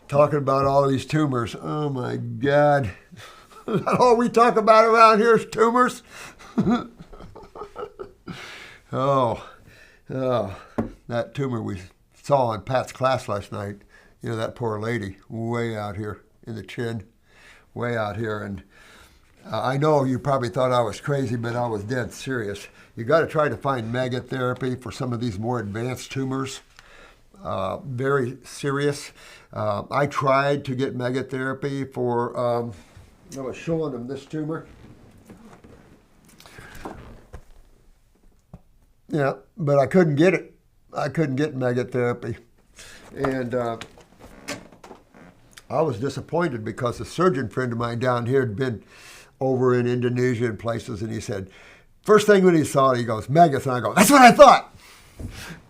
talking about all these tumors. Oh my God. All we talk about around here is tumors. Oh, that tumor we saw in Pat's class last night, that poor lady way out here in the chin, way out here. And I know you probably thought I was crazy, but I was dead serious. You got to try to find megatherapy for some of these more advanced tumors. Very serious. I tried to get megatherapy for, I was showing them this tumor. Yeah, but I couldn't get it. I couldn't get megatherapy. And I was disappointed because a surgeon friend of mine down here had been over in Indonesia and places, and he said, first thing when he saw it, he goes, megas, and I go, that's what I thought.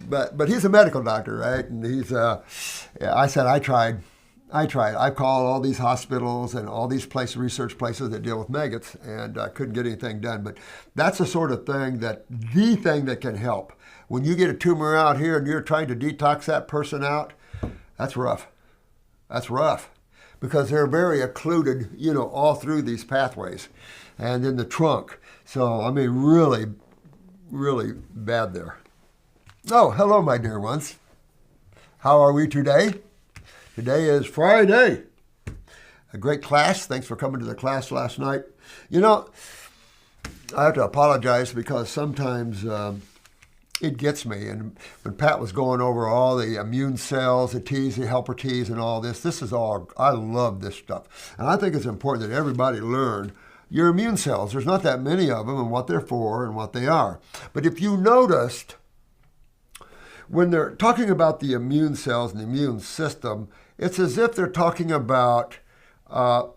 But he's a medical doctor, right? And I said, I tried. I called all these hospitals and all these research places that deal with maggots, and I couldn't get anything done. But that's the sort of thing the thing that can help. When you get a tumor out here and you're trying to detox that person out, that's rough. That's rough because they're very occluded, all through these pathways and in the trunk. So, I mean, really, really bad there. Oh, hello, my dear ones. How are we today? Today is Friday. A great class. Thanks for coming to the class last night. I have to apologize because sometimes it gets me. And when Pat was going over all the immune cells, the T's, the helper T's, and all this is all, I love this stuff. And I think it's important that everybody learn your immune cells. There's not that many of them and what they're for and what they are. But if you noticed, when they're talking about the immune cells and the immune system, it's as if they're talking about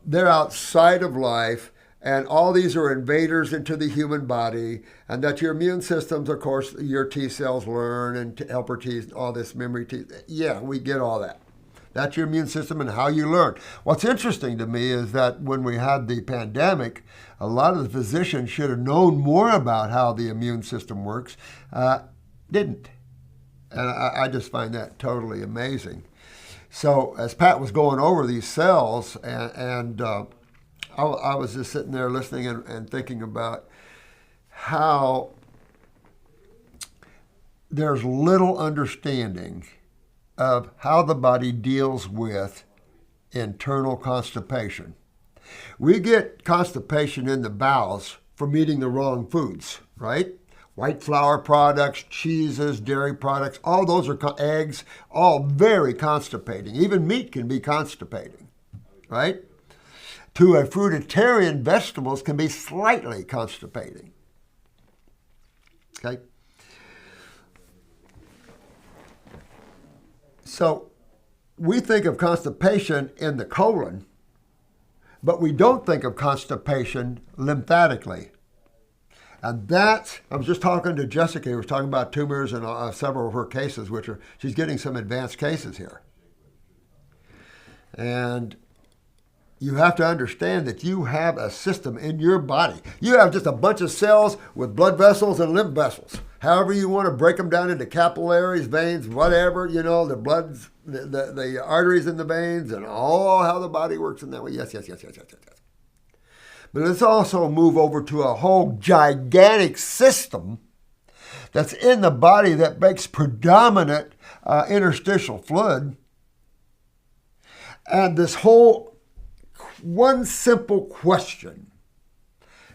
they're outside of life and all these are invaders into the human body, and that your immune systems, of course, your T cells learn and helper T's, all this memory T. Yeah, we get all that. That's your immune system and how you learn. What's interesting to me is that when we had the pandemic, a lot of the physicians should have known more about how the immune system works, didn't. And I just find that totally amazing. So as Pat was going over these cells, and I was just sitting there listening and thinking about how there's little understanding of how the body deals with internal constipation. We get constipation in the bowels from eating the wrong foods, right? White flour products, cheeses, dairy products, all those are eggs, all very constipating. Even meat can be constipating, right? To a fruitarian, vegetables can be slightly constipating. Okay? So we think of constipation in the colon, but we don't think of constipation lymphatically. And I was just talking to Jessica, who was talking about tumors and several of her cases, she's getting some advanced cases here. And you have to understand that you have a system in your body. You have just a bunch of cells with blood vessels and lymph vessels. However you want to break them down into capillaries, veins, whatever, the blood, the arteries in the veins, and all how the body works in that way. Yes. But let's also move over to a whole gigantic system that's in the body that makes predominant interstitial fluid. And this whole one simple question: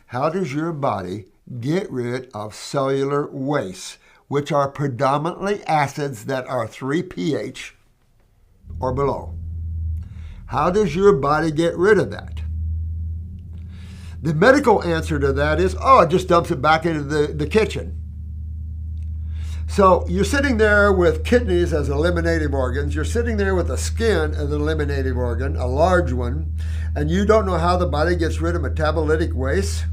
how does your body get rid of cellular wastes, which are predominantly acids that are 3 pH or below? How does your body get rid of that? The medical answer to that is, it just dumps it back into the kitchen. So you're sitting there with kidneys as eliminative organs. You're sitting there with the skin as an eliminative organ, a large one, and you don't know how the body gets rid of metabolitic waste.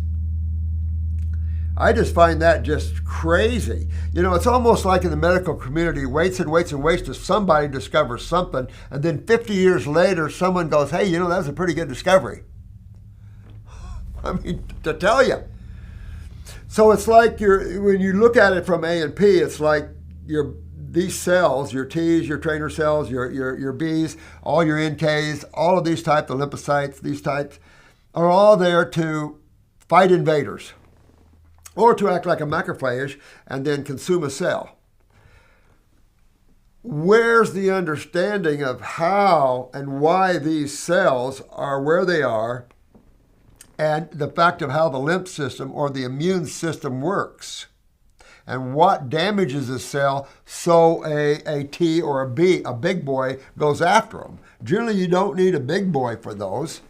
I just find that just crazy. It's almost like in the medical community, waits and waits and waits till somebody discovers something, and then 50 years later, someone goes, hey, that was a pretty good discovery. I mean, to tell you. So it's like when you look at it from A and P, it's like these cells, your T's, your trainer cells, your B's, all your NKs, all of these types, the lymphocytes, these types, are all there to fight invaders or to act like a macrophage and then consume a cell. Where's the understanding of how and why these cells are where they are, and the fact of how the lymph system or the immune system works, and what damages a cell so a T or a B, a big boy, goes after them? Generally, you don't need a big boy for those.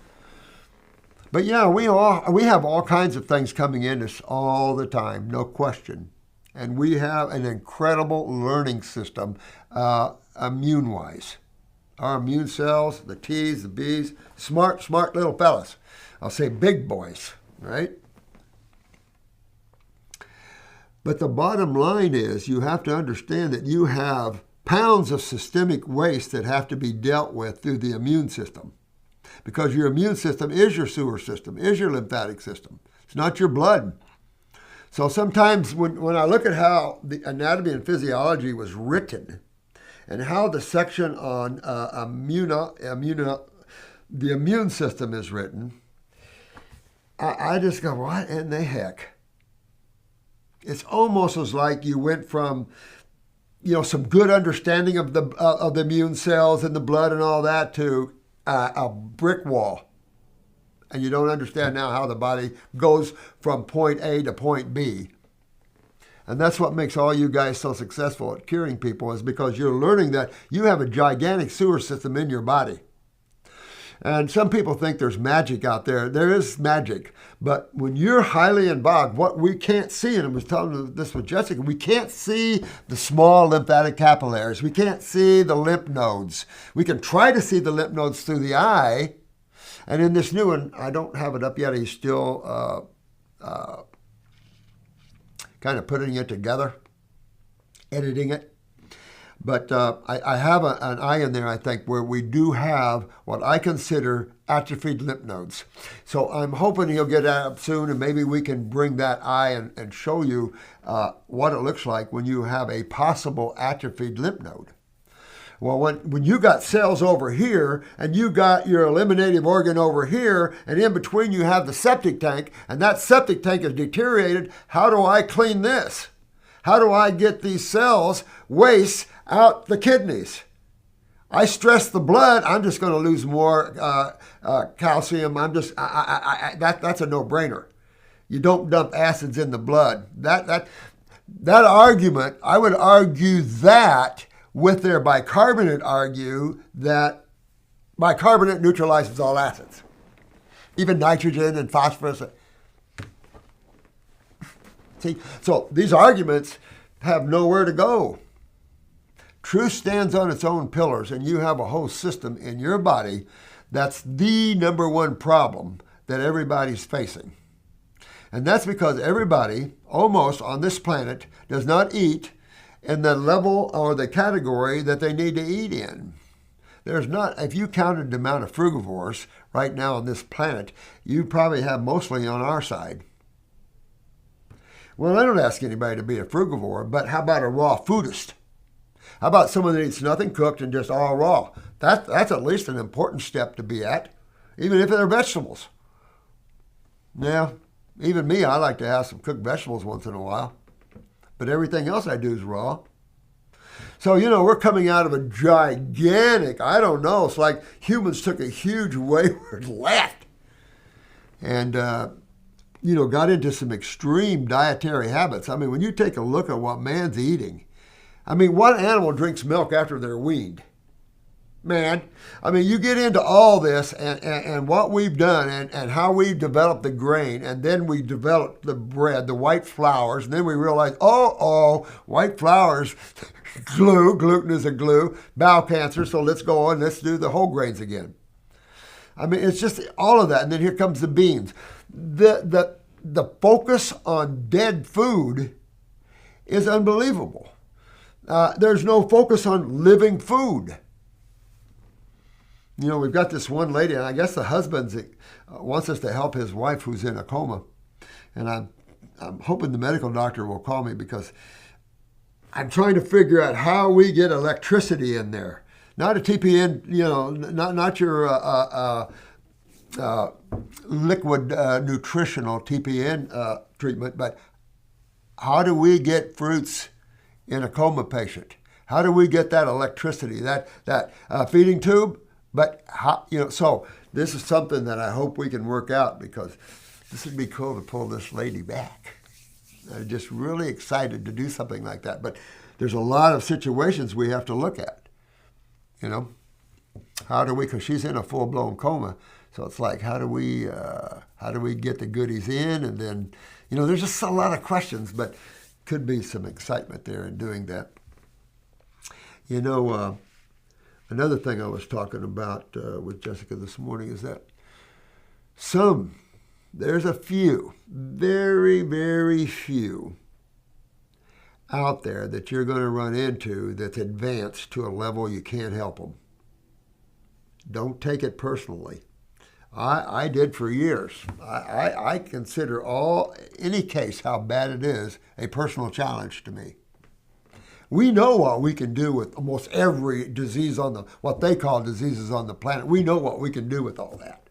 But yeah, we have all kinds of things coming in us all the time, no question. And we have an incredible learning system immune-wise. Our immune cells, the T's, the B's, smart little fellas. I'll say big boys, right? But the bottom line is you have to understand that you have pounds of systemic waste that have to be dealt with through the immune system. Because your immune system is your sewer system, is your lymphatic system. It's not your blood. So sometimes when I look at how the anatomy and physiology was written and how the section on the immune system is written, I just go, what in the heck? It's almost as like you went from, some good understanding of the immune cells and the blood and all that to a brick wall. And you don't understand now how the body goes from point A to point B. And that's what makes all you guys so successful at curing people, is because you're learning that you have a gigantic sewer system in your body. And some people think there's magic out there. There is magic. But when you're highly involved, what we can't see, and I was telling this with Jessica, we can't see the small lymphatic capillaries. We can't see the lymph nodes. We can try to see the lymph nodes through the eye. And in this new one, I don't have it up yet. He's still kind of putting it together, editing it. But I have an eye in there, I think, where we do have what I consider atrophied lymph nodes. So I'm hoping he'll get that up soon, and maybe we can bring that eye and show you what it looks like when you have a possible atrophied lymph node. Well, when you got cells over here, and you got your eliminative organ over here, and in between you have the septic tank, and that septic tank is deteriorated, how do I clean this? How do I get these cells, waste, out the kidneys? I stress the blood, I'm just going to lose more calcium. That's a no-brainer. You don't dump acids in the blood. That argument, I would argue that with their bicarbonate, argue that bicarbonate neutralizes all acids, even nitrogen and phosphorus. See, so these arguments have nowhere to go. Truth stands on its own pillars, and you have a whole system in your body that's the number one problem that everybody's facing. And that's because everybody, almost on this planet, does not eat in the level or the category that they need to eat in. There's not, if you counted the amount of frugivores right now on this planet, you probably have mostly on our side. Well, I don't ask anybody to be a frugivore, but how about a raw foodist? How about someone that eats nothing cooked and just all raw? That's at least an important step to be at, even if they're vegetables. Yeah, even me, I like to have some cooked vegetables once in a while. But everything else I do is raw. So, we're coming out of a gigantic, I don't know, it's like humans took a huge wayward left and, got into some extreme dietary habits. I mean, when you take a look at what man's eating, what animal drinks milk after they're weaned? Man, you get into all this and what we've done and how we've developed the grain, and then we developed the bread, the white flours, and then we realized, white flours, gluten is a glue, bowel cancer, so let's go on, let's do the whole grains again. It's just all of that, and then here comes the beans. The focus on dead food is unbelievable. There's no focus on living food. We've got this one lady, and I guess the husband wants us to help his wife who's in a coma. And I'm hoping the medical doctor will call me, because I'm trying to figure out how we get electricity in there. Not a TPN, not your liquid nutritional TPN treatment, but how do we get fruits in a coma patient? How do we get that electricity, that feeding tube? But how, so this is something that I hope we can work out, because this would be cool to pull this lady back. I'm just really excited to do something like that. But there's a lot of situations we have to look at. How do we? Because she's in a full-blown coma, so it's like, how do we get the goodies in? And then, there's just a lot of questions, but could be some excitement there in doing that. Another thing I was talking about with Jessica this morning is that there's a few, very, very few out there that you're going to run into that's advanced to a level you can't help them. Don't take it personally. I did for years. I consider any case, how bad it is, a personal challenge to me. We know what we can do with almost every disease what they call diseases on the planet. We know what we can do with all that.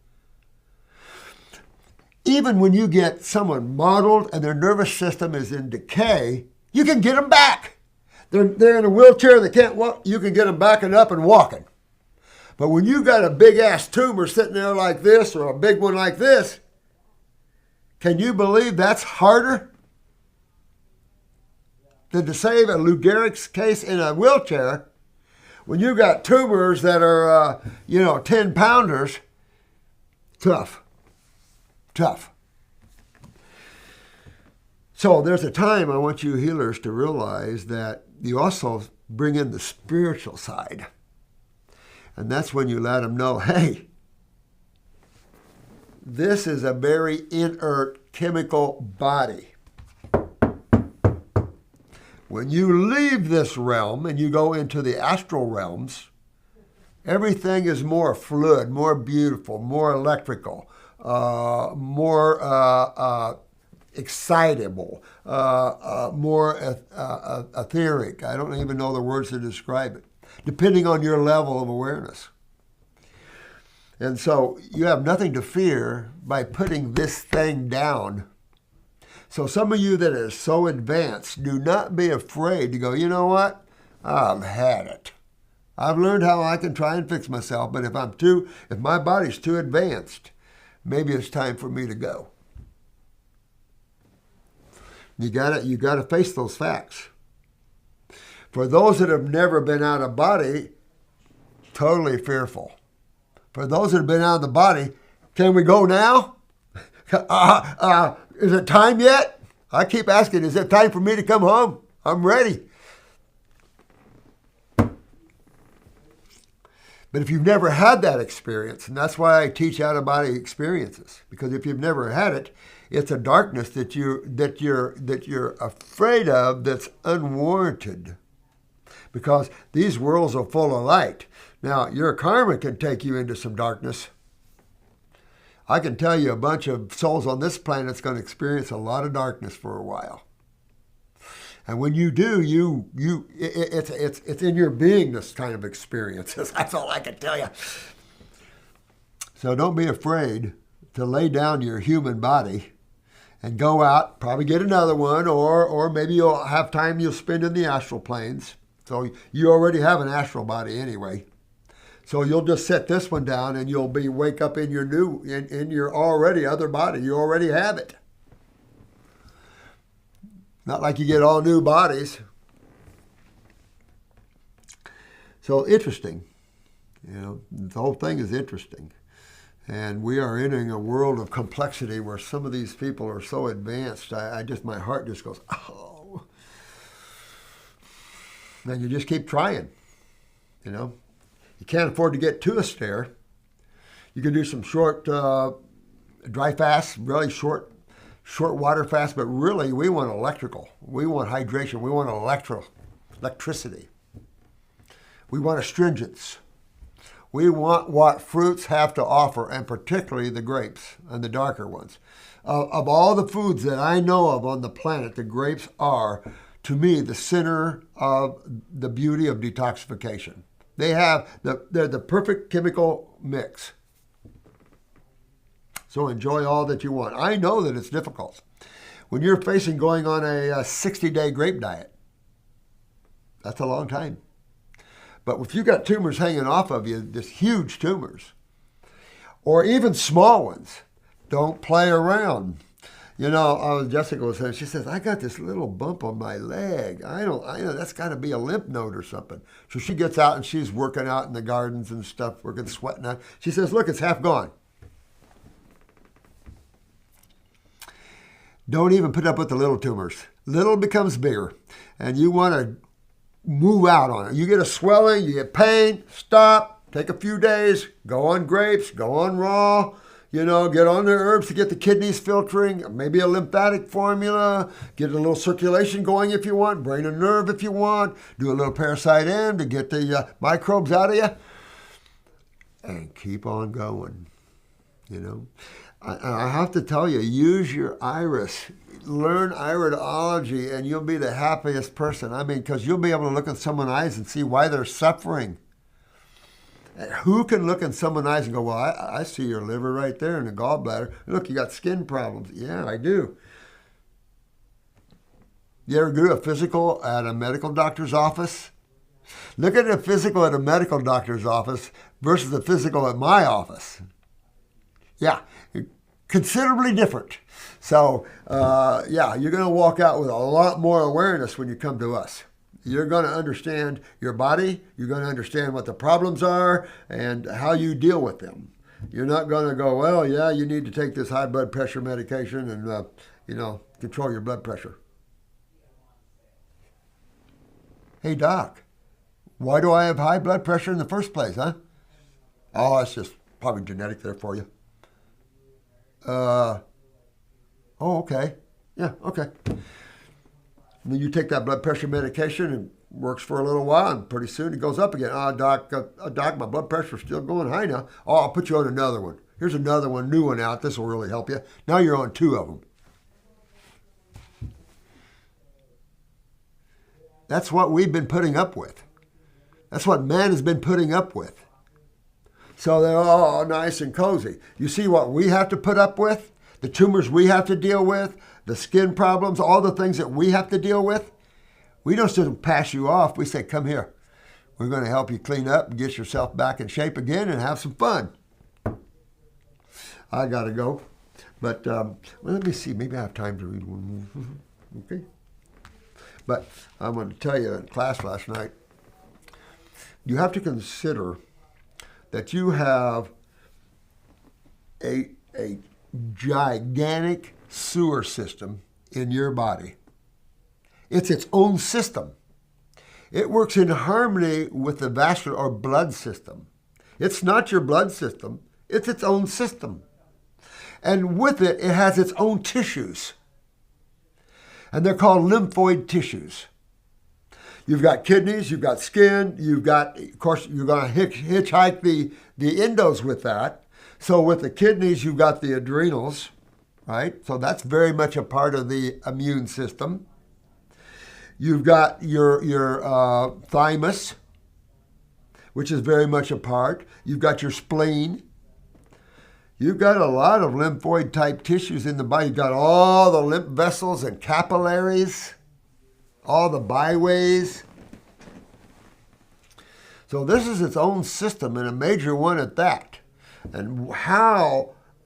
Even when you get someone mottled and their nervous system is in decay, you can get them back. They're in a wheelchair, they can't walk, you can get them backing up and walking. But when you got a big-ass tumor sitting there like this, or a big one like this, can you believe that's harder than to save a Lou Gehrig's case in a wheelchair? When you got tumors that are, 10-pounders, tough. So there's a time I want you healers to realize that you also bring in the spiritual side. And that's when you let them know, hey, this is a very inert chemical body. When you leave this realm and you go into the astral realms, everything is more fluid, more beautiful, more electrical, more excitable, more etheric. I don't even know the words to describe it, depending on your level of awareness. And so you have nothing to fear by putting this thing down. So some of you that are so advanced, do not be afraid to go, you know what? I've had it. I've learned how I can try and fix myself, but if my body's too advanced, maybe it's time for me to go. You gotta face those facts. For those that have never been out of body, totally fearful. For those that have been out of the body, can we go now? Is it time yet? I keep asking, is it time for me to come home? I'm ready. But if you've never had that experience, and that's why I teach out-of-body experiences, because if you've never had it, it's a darkness that you're afraid of that's unwarranted. Because these worlds are full of light. Now, your karma can take you into some darkness. I can tell you a bunch of souls on this planet that's going to experience a lot of darkness for a while. And when you do, it's in your beingness kind of experiences. That's all I can tell you. So don't be afraid to lay down your human body and go out, probably get another one, or maybe you'll have time you'll spend in the astral planes. So you already have an astral body anyway. So you'll just set this one down and you'll wake up in your in your already other body. You already have it. Not like you get all new bodies. So interesting. The whole thing is interesting. And we are entering a world of complexity where some of these people are so advanced, my heart just goes, oh. And you just keep trying, You can't afford to get too austere. You can do some short dry fasts, really short water fasts, but really we want electrical. We want hydration. We want electricity. We want astringents. We want what fruits have to offer, and particularly the grapes and the darker ones. Of all the foods that I know of on the planet, the grapes are to me, the center of the beauty of detoxification. They're the perfect chemical mix. So enjoy all that you want. I know that it's difficult. When you're facing going on a 60-day grape diet, that's a long time. But if you've got tumors hanging off of you, just huge tumors, or even small ones, don't play around. You know, Jessica was saying, she says, I got this little bump on my leg. I know that's got to be a lymph node or something. So she gets out and she's working out in the gardens and stuff, sweating out. She says, look, it's half gone. Don't even put up with the little tumors. Little becomes bigger, and you want to move out on it. You get a swelling, you get pain, stop, take a few days, go on grapes, go on raw, you know, get on the herbs to get the kidneys filtering, maybe a lymphatic formula, get a little circulation going if you want, brain and nerve if you want, do a little parasite in to get the microbes out of you, and keep on going, you know. I have to tell you, use your iris. Learn iridology and you'll be the happiest person. I mean, because you'll be able to look in someone's eyes and see why they're suffering. Who can look in someone's eyes and go, well, I see your liver right there and the gallbladder. Look, you got skin problems. Yeah, I do. You ever do a physical at a medical doctor's office? Look at a physical at a medical doctor's office versus a physical at my office. Yeah, considerably different. So, yeah, you're going to walk out with a lot more awareness when you come to us. You're going to understand your body. You're going to understand what the problems are and how you deal with them. You're not going to go, well, yeah, you need to take this high blood pressure medication and, you know, control your blood pressure. Hey, doc, why do I have high blood pressure in the first place, huh? Oh, it's just probably genetic there for you. Oh, okay. Yeah, okay. And then you take that blood pressure medication and works for a little while, and pretty soon it goes up again. Doc, my blood pressure's still going high now. Oh, I'll put you on another one. Here's another one, new one out. This will really help you. Now you're on 2 of them. That's what we've been putting up with. That's what man has been putting up with. So they're all nice and cozy. You see what we have to put up with? The tumors we have to deal with, the skin problems, all the things that we have to deal with. We don't just pass you off. We say, come here. We're going to help you clean up and get yourself back in shape again and have some fun. I got to go. But well, let me see. Maybe I have time to read one more. Okay. But I'm going to tell you in class last night, you have to consider that you have a gigantic sewer system in your body. It's its own system. It works in harmony with the vascular or blood system. It's not your blood system. It's its own system. And with it, it has its own tissues. And they're called lymphoid tissues. You've got kidneys, you've got skin, you've got, of course, you're going to hitchhike the endos with that. So with the kidneys, you've got the adrenals, right? So that's very much a part of the immune system. You've got your thymus, which is very much a part. You've got your spleen. You've got a lot of lymphoid type tissues in the body. You've got all the lymph vessels and capillaries, all the byways. So this is its own system, and a major one at that. And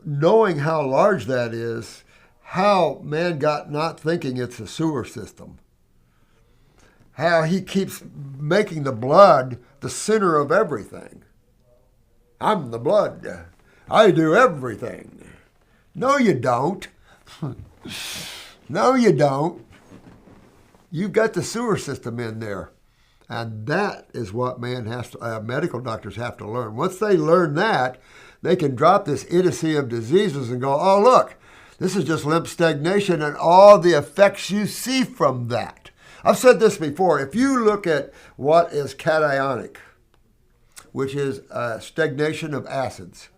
knowing how large that is, how man got not thinking it's a sewer system. How he keeps making the blood the center of everything. I'm the blood. I do everything. No, you don't. No, you don't. You've got the sewer system in there. And that is what medical doctors have to learn. Once they learn that, they can drop this idiocy of diseases and go, oh, look, this is just lymph stagnation and all the effects you see from that. I've said this before. If you look at what is cationic, which is stagnation of acids,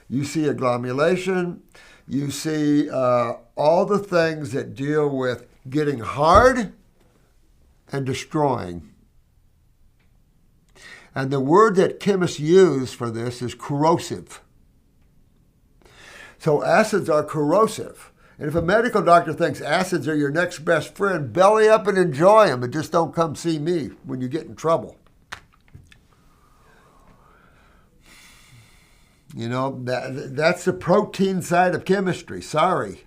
you see agglomulation, you see all the things that deal with getting hard and destroying. And the word that chemists use for this is corrosive. So acids are corrosive. And if a medical doctor thinks acids are your next best friend, belly up and enjoy them, but just don't come see me when you get in trouble. You know, that's the protein side of chemistry. Sorry.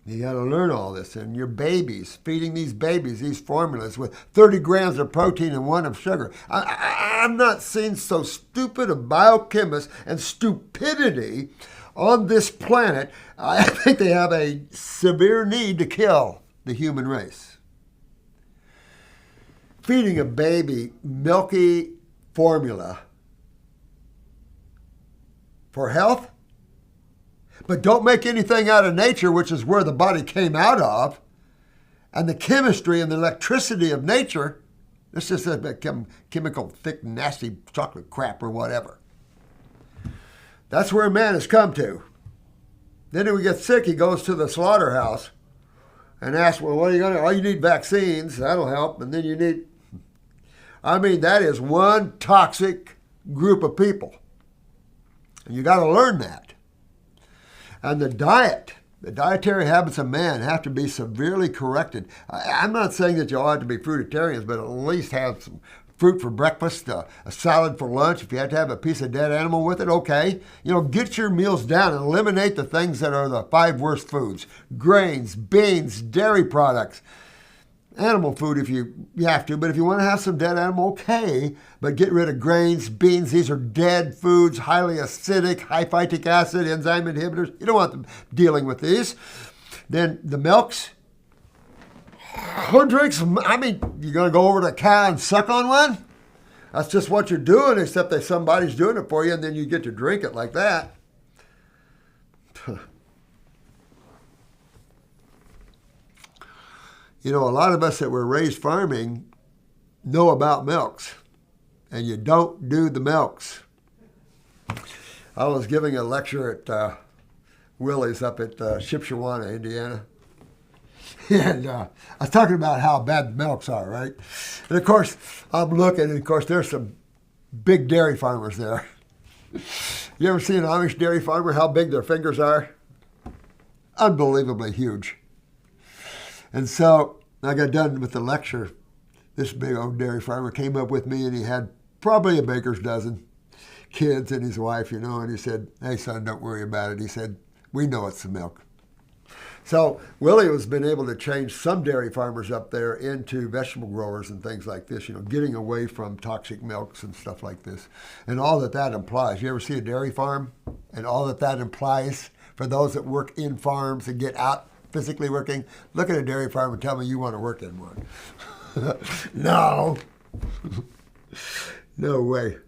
You got to learn all this. And your babies, feeding these babies these formulas with 30 grams of protein and 1 of sugar. I'm not seeing so stupid a biochemist and stupidity on this planet. I think they have a severe need to kill the human race. Feeding a baby milky formula for health? But don't make anything out of nature, which is where the body came out of, and the chemistry and the electricity of nature. This is a chemical, thick, nasty chocolate crap or whatever. That's where man has come to. Then when he gets sick, he goes to the slaughterhouse and asks, well, what are you going to do? Oh, you need vaccines. That'll help. And then you need... I mean, that is one toxic group of people. And you got to learn that. And the dietary habits of man have to be severely corrected. I'm not saying that you ought to be fruitarians, but at least have some fruit for breakfast, a salad for lunch. If you have to have a piece of dead animal with it, okay. You know, get your meals down and eliminate the things that are the 5 worst foods. Grains, beans, dairy products. Animal food if you have to, but if you want to have some dead animal, okay. But get rid of grains, beans. These are dead foods, highly acidic, high phytic acid, enzyme inhibitors. You don't want them dealing with these. Then the milks. Who drinks? I mean, you're going to go over to a cow and suck on one? That's just what you're doing, except that somebody's doing it for you, and then you get to drink it like that. You know, a lot of us that were raised farming know about milks, and you don't do the milks. I was giving a lecture at Willie's up at Shipshewana, Indiana, and I was talking about how bad the milks are, right? And of course, I'm looking, and of course, there's some big dairy farmers there. You ever see an Amish dairy farmer, how big their fingers are? Unbelievably huge. And so I got done with the lecture. This big old dairy farmer came up with me, and he had probably a baker's dozen kids and his wife, you know, and he said, hey, son, don't worry about it. He said, we know it's the milk. So Willie has been able to change some dairy farmers up there into vegetable growers and things like this, you know, getting away from toxic milks and stuff like this. And all that implies. You ever see a dairy farm? And all that implies for those that work in farms and get out physically working, look at a dairy farm and tell me you want to work in one. No. No way.